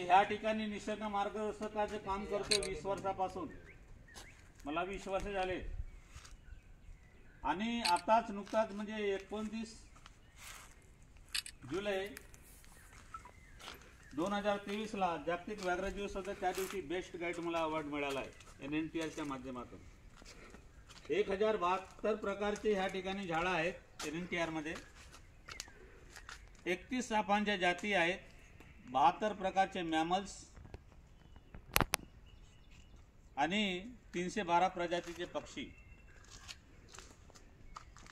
ह्या ठिकाणी निसर्ग मार्गदर्शकाचे काम करतो 20 वर्षापासून, मला 20 वर्ष झाले। आणि आताच नुकताच म्हणजे 29 जुलै 2023 ला जागतिक व्याघ्र दिवस होता, त्या दिवशी बेस्ट गाईड मला अवॉर्ड मिळाला आहे NNTRच्या माध्यमातून। 1072 प्रकारचे ह्या ठिकाणी झाडं आहेत NNTR मध्ये, 31 सापांच्या जाती आहेत, 72 प्रकारचे मॅमल्स आणि 312 प्रजातीचे पक्षी।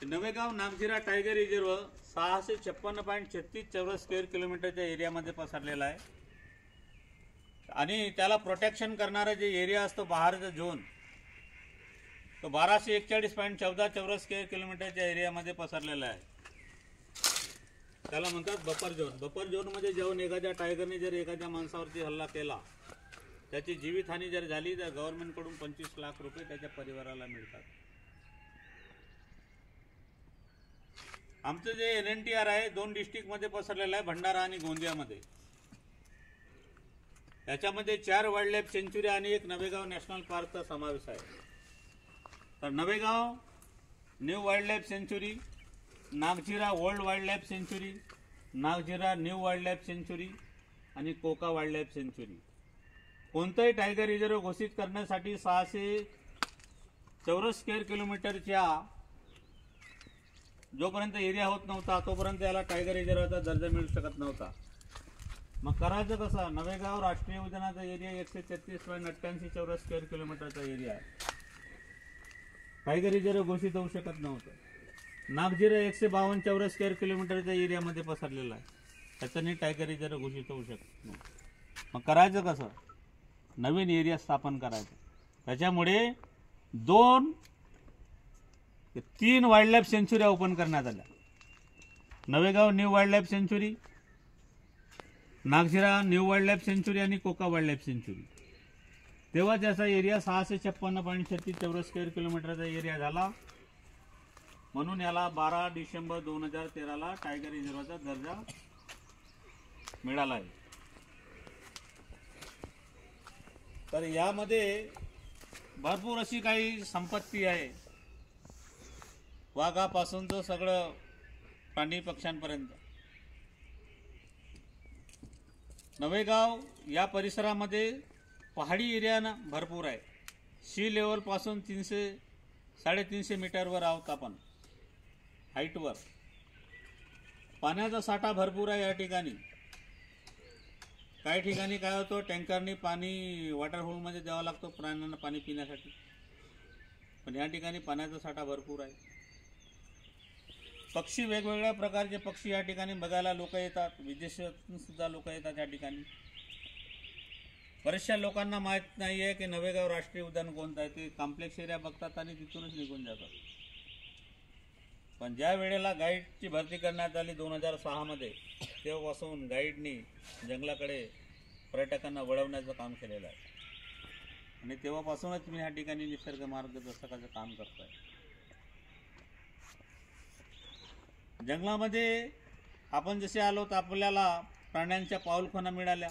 नवेगाव नागझिरा टायगर रिझर्व 656.36 चौरस स्क्वेअर किलोमीटरच्या एरियामध्ये पसरलेला आहे आणि त्याला प्रोटेक्शन करणारा जे एरिया असतो बहारचा झोन तो 1241.14 चौरस स्क्वेअर किलोमीटरच्या एरियामध्ये पसरलेला आहे। त्याला म्हणतात बफर झोन। बफर झोन मध्ये जाऊन एखाद्या टायगरने जर एखाद्या माणसावरती हल्ला केला, त्याची जीवितहानी जर झाली तर गव्हर्नमेंट कडून 25 लाख रुपये त्याच्या परिवाराला मिळतात। आमचं जे NNTR आहे 2 डिस्ट्रिक्ट मध्ये पसरलेलं आहे, भंडारा आणि गोंदियामध्ये। याच्यामध्ये 4 वाईल्ड लाईफ सेंच्युरी आणि 1 नवेगाव नॅशनल पार्कचा समावेश आहे। तर Navegaon new wildlife sanctuary, Nagzira old wildlife sanctuary, Nagzira new wildlife sanctuary आणि कोका वाईल्ड लाईफ सेंच्युरी। कोणताही टायगर रिझर्व घोषित करण्यासाठी 600 चौरस स्क्वेअर किलोमीटरच्या जोपर्यंत एरिया होत नव्हता तोपर्यंत याला टायगर रिझर्वचा दर्जा मिळू शकत नव्हता। मग करायचं कसं? नवेगाव राष्ट्रीय उद्यानाचा एरिया 133.88 चौरस स्क्वेअर किलोमीटरचा एरिया आहे, टायगर रिझर्व घोषित होऊ शकत नव्हतं। नागझिरा 152 चौरस स्क्वेअर किलोमीटरच्या एरियामध्ये पसरलेला आहे, त्याच्याने टायगर रिझर्व घोषित होऊ शकत नव्हतं। मग करायचं कसं? नवीन एरिया स्थापन करायचं। त्याच्यामुळे 3 वाईल्ड लाईफ सेंच्युऱ्या ओपन करण्यात आल्या, Navegaon new wildlife sanctuary, Nagzira new wildlife sanctuary आणि कोका वाईल्ड लाईफ सेंच्युरी। तेव्हा त्याचा एरिया 656.36 चौरस स्क्वेअर किलोमीटरचा एरिया झाला, म्हणून याला 12 डिसेंबर 2013 ला टायगर रिझर्वचा दर्जा मिळाला आहे। तर यामध्ये भरपूर अशी काही संपत्ती आहे, वाघापासून तर सगळं प्राणी पक्ष्यांपर्यंत। नवेगाव या परिसरामध्ये पहाडी एरिया भरपूर आहे, सी लेवल पासून 300-350 मीटरवर आहोत आपण हाईटवर। पाण्याचा साठा भरपूर आहे या ठिकाणी। काही ठिकाणी काय होतं, टँकरनी पाणी वॉटर होलमध्ये द्यावं लागतं प्राण्यांना पाणी पिण्यासाठी, पण या ठिकाणी पाण्याचा साठा भरपूर आहे। पक्षी वेगवेगळ्या प्रकारचे पक्षी या ठिकाणी बघायला लोक येतात, विदेशातून सुद्धा लोक येतात या ठिकाणी। बऱ्याचशा लोकांना माहीत नाही आहे की नवेगाव राष्ट्रीय उद्यान कोणतं आहे, ते कॉम्प्लेक्स एरिया बघतात आणि तिथूनच निघून जातात। पण ज्या वेळेला गाईडची भरती करण्यात आली 2006 मध्ये, तेव्हापासून गाईडनी जंगलाकडे पर्यटकांना वळवण्याचं काम केलेलं आहे आणि तेव्हापासूनच मी या ठिकाणी निसर्ग मार्गदर्शकाचं काम करतोय। जंगलामध्ये आपण जसे आलो तर आपल्याला प्राण्यांच्या पाऊलखुणा मिळाल्या,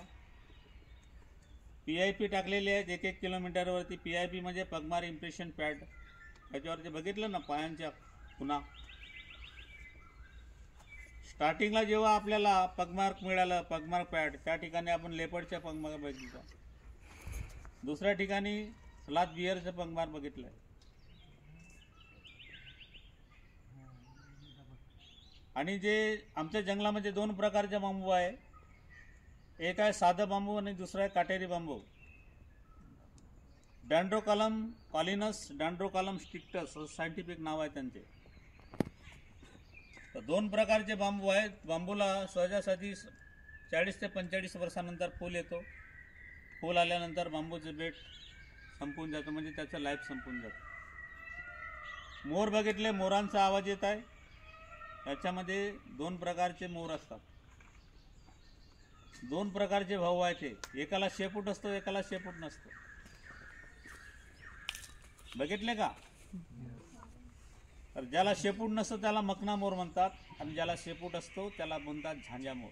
PIP टाकलेले आहेत 1-1 किलोमीटरवरती। PIP म्हणजे पगमार इम्प्रेशन पॅड, त्याच्यावरती बघितलं ना पायांच्या खुणा। स्टार्टिंगला जेव्हा आपल्याला पगमार्क मिळालं, पगमार्क पॅड, त्या ठिकाणी आपण लेपर्डच्या पगमार्क बघितलं, दुसऱ्या ठिकाणी स्लॉथ बिअरचं पगमार्क बघितलंय। आणि जे आमच्या जंगलामध्ये 2 प्रकारचे बांबू आहे, एक आहे साधं बांबू आणि दुसरा आहे काटेरी बांबू। डॅन्ड्रोकॉलम कॉलिनस, डॅन्ड्रोकॉलम स्ट्रिक्टस असं सायंटिफिक नाव आहे त्यांचे। तर 2 प्रकारचे बांबू आहेत। बांबूला सहजासहजी 40 ते 45 वर्षानंतर फूल येतो, फूल आल्यानंतर बांबूचं बेट संपून जातं, म्हणजे त्याचं लाईफ संपून जातं। मोर बघितले, मोरांचा आवाज येत आहे। याच्यामध्ये 2 प्रकारचे मोर असतात, 2 प्रकारचे भाऊ आहेत ते, एकाला शेपूट असतो एकाला शेपूट नसतो, बघितले का? तर ज्याला शेपूट नसतो त्याला मकना मोर म्हणतात आणि ज्याला शेपूट असतो त्याला म्हणतात झांजा मोर।